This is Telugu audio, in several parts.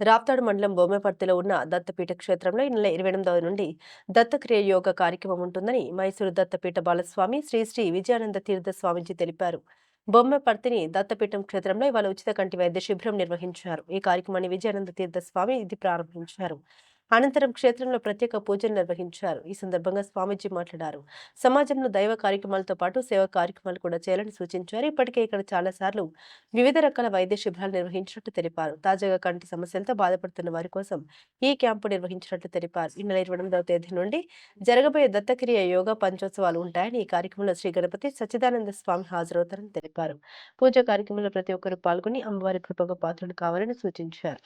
రాప్తాడు మండలం బొమ్మపర్తిలో ఉన్న దత్తపీఠ క్షేత్రంలో ఈ నెల 28వ నుండి దత్తక్రియ యోగ కార్యక్రమం ఉంటుందని మైసూరు దత్తపీఠ బాలస్వామి శ్రీ శ్రీ విజయానంద తీర్థ స్వామీజీ తెలిపారు. బొమ్మపర్తిని దత్తపీఠం క్షేత్రంలో ఇవాళ ఉచిత కంటి వైద్య శిబిరం నిర్వహించారు. ఈ కార్యక్రమాన్ని విజయానంద తీర్థ స్వామి ఇది ప్రారంభించారు. అనంతరం క్షేత్రంలో ప్రత్యేక పూజలు నిర్వహించారు. ఈ సందర్భంగా స్వామీజీ మాట్లాడారు. సమాజంలో దైవ కార్యక్రమాలతో పాటు సేవా కార్యక్రమాలు కూడా చేయాలని సూచించారు. ఇప్పటికే ఇక్కడ చాలాసార్లు వివిధ రకాల వైద్య శిబిరాలు నిర్వహించినట్టు తెలిపారు. తాజాగా కంటి సమస్యలతో బాధపడుతున్న వారి కోసం ఈ క్యాంపు నిర్వహించినట్లు తెలిపారు. ఈ నెల 28వ తేదీ నుండి జరగబోయే దత్తక్రియ యోగా పంచోత్సవాలు ఉంటాయని, ఈ కార్యక్రమంలో శ్రీ గణపతి సచ్చిదానంద స్వామి హాజరవుతారని తెలిపారు. పూజా కార్యక్రమంలో ప్రతి ఒక్కరూ పాల్గొని అమ్మవారి కృపకు పాత్రలు కావాలని సూచించారు.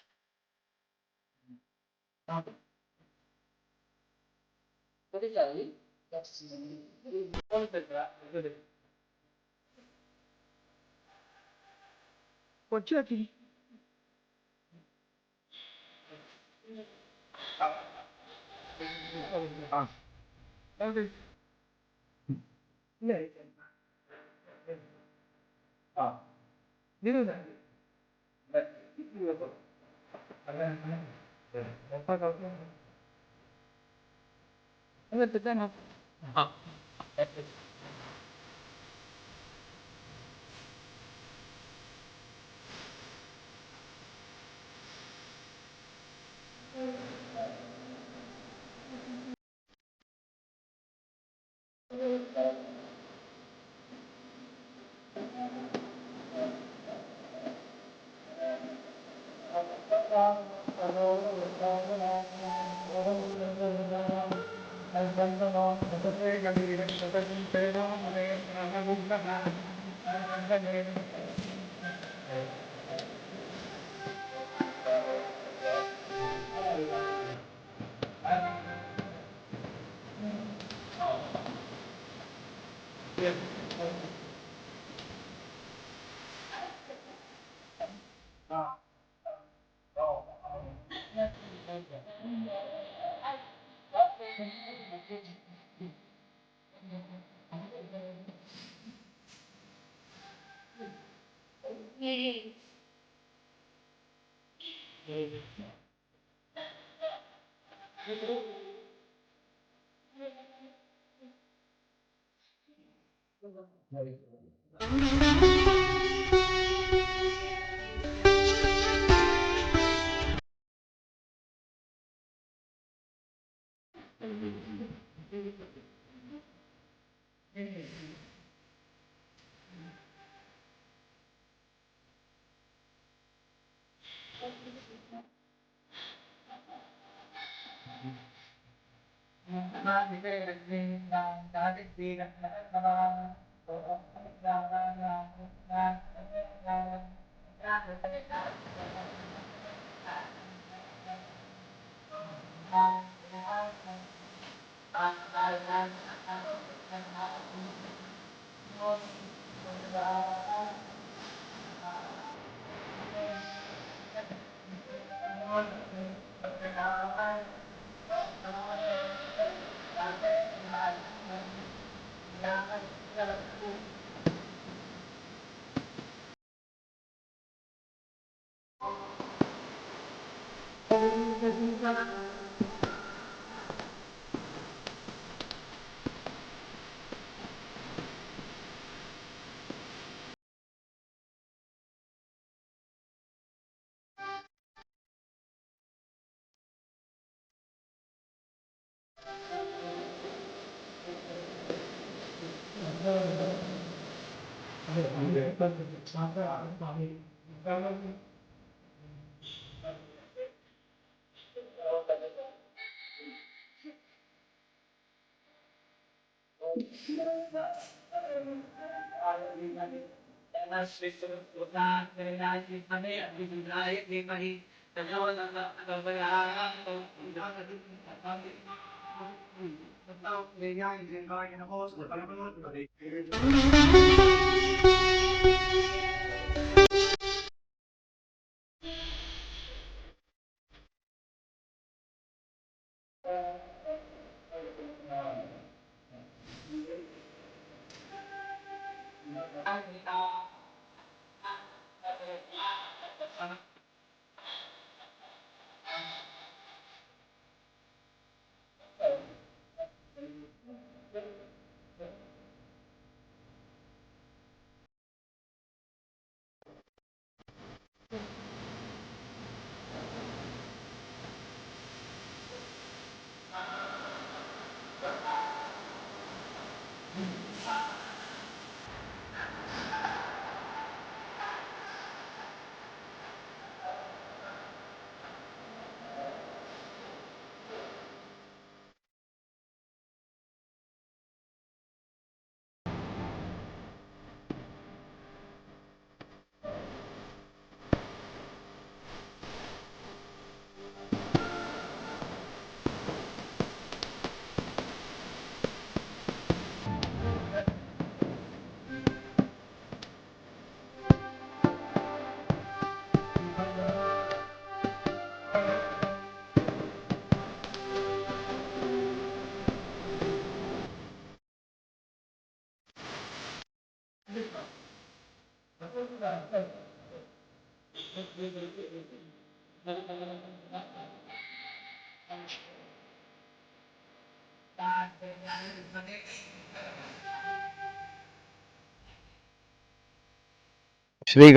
శ్రీ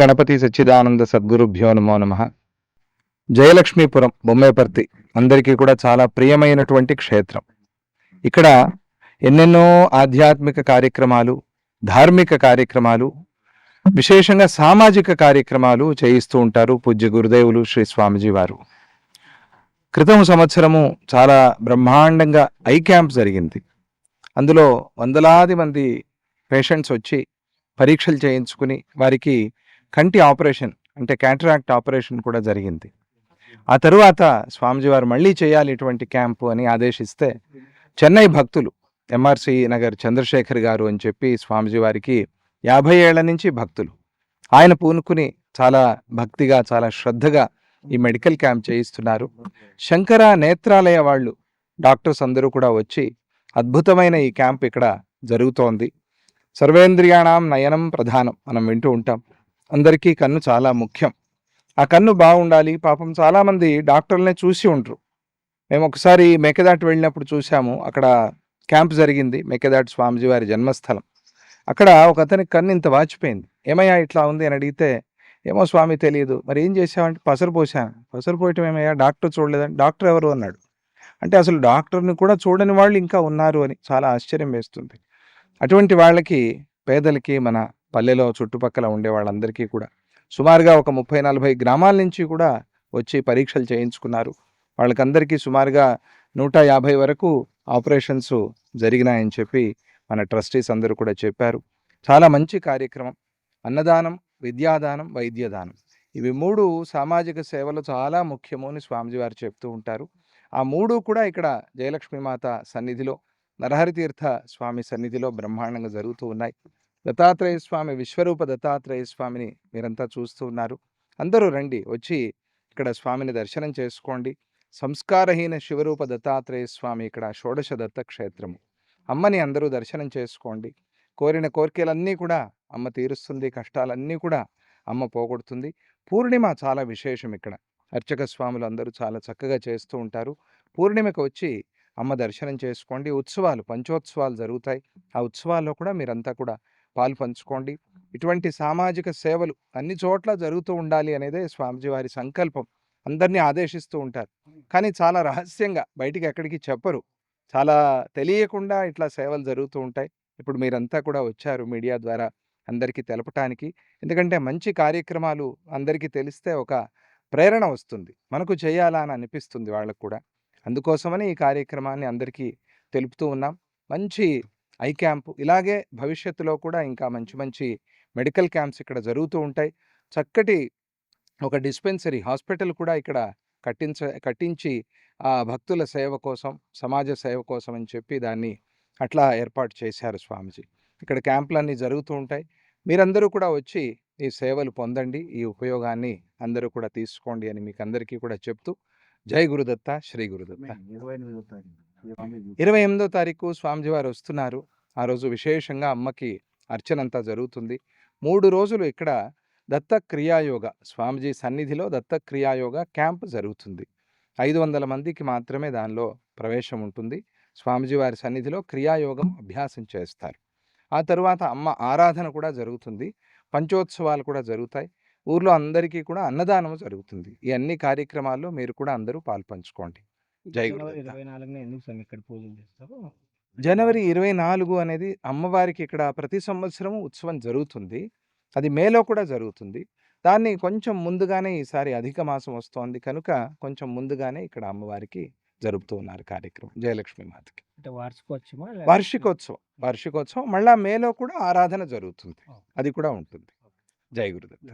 గణపతి సచ్చిదానంద సద్గురుభ్యో నమో నమః. జయలక్ష్మీపురం బొమ్మేపర్తి అందరికీ కూడా చాలా ప్రియమైనటువంటి క్షేత్రం. ఇక్కడ ఎన్నెన్నో ఆధ్యాత్మిక కార్యక్రమాలు, ధార్మిక కార్యక్రమాలు, విశేషంగా సామాజిక కార్యక్రమాలు చేయిస్తూ ఉంటారు పూజ్య గురుదేవులు శ్రీ స్వామిజీ వారు. క్రితం సంవత్సరము చాలా బ్రహ్మాండంగా ఐ క్యాంప్ జరిగింది. అందులో వందలాది మంది పేషెంట్స్ వచ్చి పరీక్షలు చేయించుకుని వారికి కంటి ఆపరేషన్ అంటే క్యాటరాక్ట్ ఆపరేషన్ కూడా జరిగింది. ఆ తరువాత స్వామిజీ వారు మళ్ళీ చేయాలి ఇటువంటి క్యాంపు అని ఆదేశిస్తే చెన్నై భక్తులు ఎంఆర్సి నగర్ చంద్రశేఖర్ గారు అని చెప్పి స్వామిజీ వారికి 50 ఏళ్ల నుంచి భక్తులు ఆయన పూనుకుని చాలా భక్తిగా చాలా శ్రద్ధగా ఈ మెడికల్ క్యాంప్ చేయిస్తున్నారు. శంకర నేత్రాలయ వాళ్ళు డాక్టర్స్ అందరూ కూడా వచ్చి అద్భుతమైన ఈ క్యాంప్ ఇక్కడ జరుగుతోంది. సర్వేంద్రియాణం నయనం ప్రధానం మనం వింటూ ఉంటాం. అందరికీ కన్ను చాలా ముఖ్యం. ఆ కన్ను బాగుండాలి. పాపం చాలామంది డాక్టర్లనే చూసి ఉండరు. మేము ఒకసారి మేకదాటి వెళ్ళినప్పుడు చూసాము. అక్కడ క్యాంప్ జరిగింది, మేకదాటి స్వామిజీ వారి జన్మస్థలం. అక్కడ ఒక అతనికి కన్ను ఇంత వాచిపోయింది. ఏమయ్యా ఇట్లా ఉంది అని అడిగితే, ఏమో స్వామి తెలియదు. మరి ఏం చేసావంటే పసరు పోసాను. పసరు పోయటం ఏమయ్యా డాక్టర్ చూడలేదని. డాక్టర్ ఎవరు అన్నాడు. అంటే అసలు డాక్టర్ని కూడా చూడని వాళ్ళు ఇంకా ఉన్నారు అని చాలా ఆశ్చర్యం వేస్తుంది. అటువంటి వాళ్ళకి, పేదలకి, మన పల్లెలో చుట్టుపక్కల ఉండే వాళ్ళందరికీ కూడా సుమారుగా ఒక 30-40 గ్రామాల నుంచి కూడా వచ్చి పరీక్షలు చేయించుకున్నారు. వాళ్ళకందరికీ సుమారుగా 150 వరకు ఆపరేషన్స్ జరిగినాయని చెప్పి మన ట్రస్టీస్ అందరూ కూడా చెప్పారు. చాలా మంచి కార్యక్రమం. అన్నదానం, విద్యాదానం, వైద్యదానం, ఇవి 3 సామాజిక సేవలు చాలా ముఖ్యము అని స్వామిజీ వారు చెప్తూ ఉంటారు. ఆ 3 కూడా ఇక్కడ జయలక్ష్మీ మాత సన్నిధిలో, నరహరితీర్థ స్వామి సన్నిధిలో బ్రహ్మాండంగా జరుగుతూ ఉన్నాయి. దత్తాత్రేయ స్వామి, విశ్వరూప దత్తాత్రేయ స్వామిని మీరంతా చూస్తూ ఉన్నారు. అందరూ రండి, వచ్చి ఇక్కడ స్వామిని దర్శనం చేసుకోండి. సంస్కారహీన శివరూప దత్తాత్రేయ స్వామి ఇక్కడ షోడశ దత్త క్షేత్రము. అమ్మని అందరూ దర్శనం చేసుకోండి. కోరిన కోరికలన్నీ కూడా అమ్మ తీరుస్తుంది, కష్టాలన్నీ కూడా అమ్మ పోగొడుతుంది. పూర్ణిమ చాలా విశేషం. ఇక్కడ అర్చక స్వాములు అందరూ చాలా చక్కగా చేస్తూ ఉంటారు. పూర్ణిమకు వచ్చి అమ్మ దర్శనం చేసుకోండి. ఉత్సవాలు, పంచోత్సవాలు జరుగుతాయి. ఆ ఉత్సవాల్లో కూడా మీరంతా కూడా పాలు పంచుకోండి. ఇటువంటి సామాజిక సేవలు అన్ని చోట్ల జరుగుతూ ఉండాలి అనేదే స్వామిజీ వారి సంకల్పం. అందరినీ ఆదేశిస్తూ ఉంటారు, కానీ చాలా రహస్యంగా బయటికి ఎక్కడికి చెప్పరు. చాలా తెలియకుండా ఇట్లా సేవలు జరుగుతూ ఉంటాయి. ఇప్పుడు మీరంతా కూడా వచ్చారు మీడియా ద్వారా అందరికీ తెలపటానికి. ఎందుకంటే మంచి కార్యక్రమాలు అందరికీ తెలిస్తే ఒక ప్రేరణ వస్తుంది, మనకు చేయాలా అని అనిపిస్తుంది వాళ్ళకు కూడా. అందుకోసమని ఈ కార్యక్రమాన్ని అందరికీ తెలుపుతూ ఉన్నాం. మంచి ఐ క్యాంపు, ఇలాగే భవిష్యత్తులో కూడా ఇంకా మంచి మంచి మెడికల్ క్యాంప్స్ ఇక్కడ జరుగుతూ ఉంటాయి. చక్కటి ఒక డిస్పెన్సరీ హాస్పిటల్ కూడా ఇక్కడ కట్టించి ఆ భక్తుల సేవ కోసం, సమాజ సేవ కోసం అని చెప్పి దాన్ని అట్లా ఏర్పాటు చేశారు స్వామిజీ. ఇక్కడ క్యాంపులన్నీ జరుగుతూ ఉంటాయి. మీరందరూ కూడా వచ్చి ఈ సేవలు పొందండి, ఈ ఉపయోగాన్ని అందరూ కూడా తీసుకోండి అని మీకు అందరికీ కూడా చెప్తూ, జై గురుదత్త, శ్రీ గురుదత్త. 28వ తారీఖు స్వామిజీ వారు వస్తున్నారు. ఆ రోజు విశేషంగా అమ్మకి అర్చనంతా జరుగుతుంది. 3 రోజులు ఇక్కడ దత్త క్రియాయోగ స్వామిజీ సన్నిధిలో దత్త క్రియాయోగ క్యాంప్ జరుగుతుంది. 500 మందికి మాత్రమే దానిలో ప్రవేశం ఉంటుంది. స్వామిజీ వారి సన్నిధిలో క్రియాయోగం అభ్యాసం చేస్తారు. ఆ తరువాత అమ్మ ఆరాధన కూడా జరుగుతుంది. పంచోత్సవాలు కూడా జరుగుతాయి. ఊర్లో అందరికీ కూడా అన్నదానం జరుగుతుంది. ఈ అన్ని కార్యక్రమాల్లో మీరు కూడా అందరూ పాల్పంచుకోండి. జై గురుదత్త. జనవరి 24 అనేది అమ్మవారికి ఇక్కడ ప్రతి సంవత్సరం ఉత్సవం జరుగుతుంది. అది మేలో కూడా జరుగుతుంది. దాన్ని కొంచెం ముందుగానే ఈసారి అధిక మాసం వస్తోంది కనుక కొంచెం ముందుగానే ఇక్కడ అమ్మవారికి జరుపుతూ ఉన్నారు కార్యక్రమం జయలక్ష్మీ మాతకి. వార్షికోత్సవం మళ్ళా మేలో కూడా ఆరాధన జరుగుతుంది. అది కూడా ఉంటుంది. జై గురుదత్త.